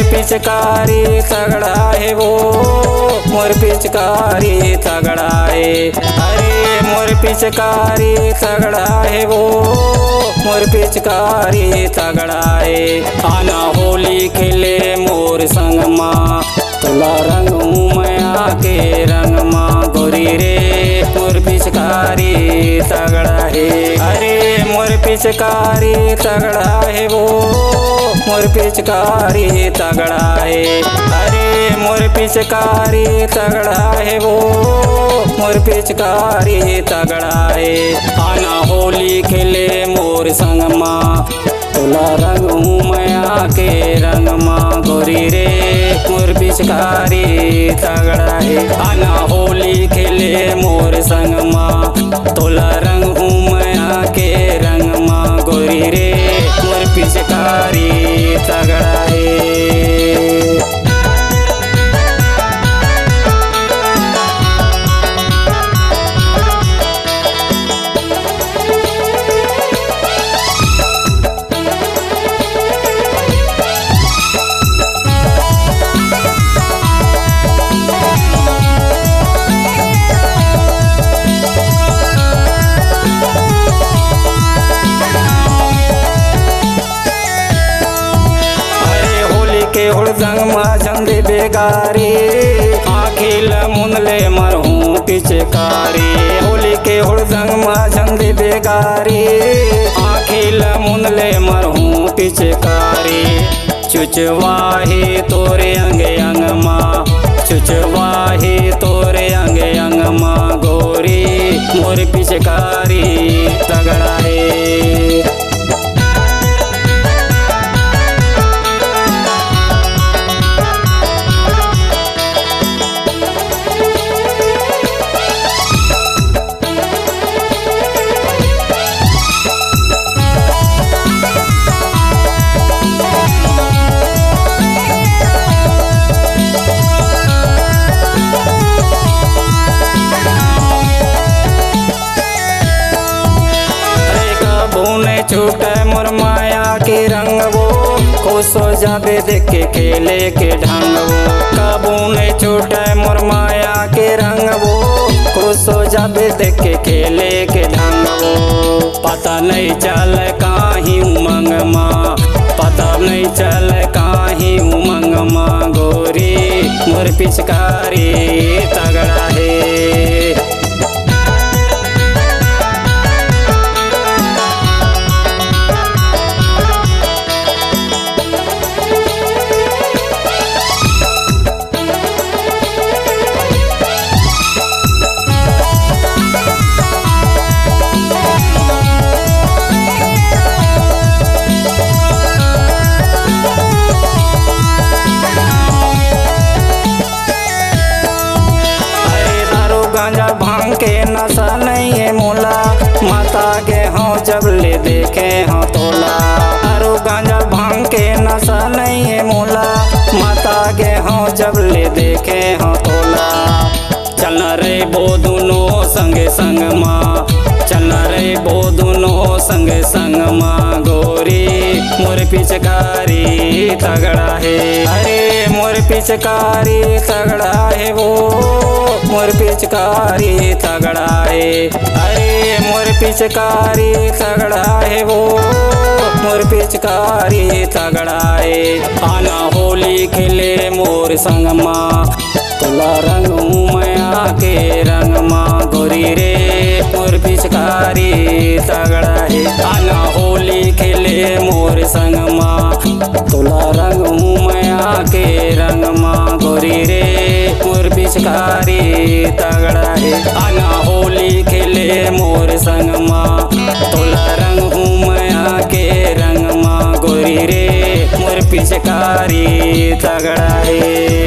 पिचकारी तगड़ा है वो, मोर पिचकारी तगड़ा है। अरे मोर पिचकारी तगड़ा है वो, मोर पिचकारी तगड़ा है। आना होली खेले मोर संग माँ, तुला रंग हूँ मैं आके रंग माँ गोरी रे, मोर पिचकारी तगड़ा है। अरे मोर पिचकारी तगड़ा है वो, मोर पिचकारी तगड़ा है। अरे मोर पिचकारी तगड़ा है वो, मोर पिचकारी तगड़ा है। आना होली खेले मोर संग माँ, तुला रंग हूँ मैं आके रंग माँ गोरी रे, मोर पिचकारी तगड़ा है। आना होली खेले मोर संग माँ, तुला रंग हूँ मैं आके रंग माँ गोरी रे, मोर पिचकारी तगड़ा है। हुड़दंग माँ झंडे बेगारी, आखिल मुंदले मरहूँ पिचकारी। होली के हुड़दंग माँ झंडे बेगारी, आखिल मुंदले मरहूँ पिचकारी। चुचवाही तोरे अंग अंग माँ, चुचवाही तोरे अंग अंग माँ गोरी, मोर पिचकारी तगड़ा है। छूटे मोर माया के रंग वो, खुश हो जाबे देख के खेले के ढंग वो। कबू नहीं छूटे मोर माया के रंग वो, खुश हो जाबे देख के खेले के ढंग वो। पता नहीं चल काहीं उमंग माँ, पता नहीं चल काहीं उमंग माँ गोरी, मोर पिचकारी तगड़ा है। भांग के नशा नहीं है मोला, माता के हाँ जब ले देखे हाँ तोला। अरो गांजा भांग के नशा नहीं है मोला, माता के हाँ जब ले देखे हाँ तोला। चलना रे वो दोनों संगे संग माँ, चलना रे वो दोनों संगे संग माँ गोरी, मोर पिचकारी तगड़ा है। अरे मोर पिचकारी तगड़ा है वो, मोर पिचकारी तगड़ा है। अरे मोर पिचकारी तगड़ा है वो, मोर पिचकारी तगड़ा है। आना होली खेले मोर संग माँ, तुला रंग हूँ मैं आके रंग माँ गोरी रे, मोर पिचकारी तगड़ा है। आना होली खेले मोर संग माँ, तुला रंग हूँ मैं आके रंग माँ गोरी रे, मोर पिचकारी तगड़ा है। आना होली खेले मोर संग माँ, तुला रंग हूँ मैं आके रंग माँ गोरी रे, मोर पिचकारी तगड़ा है।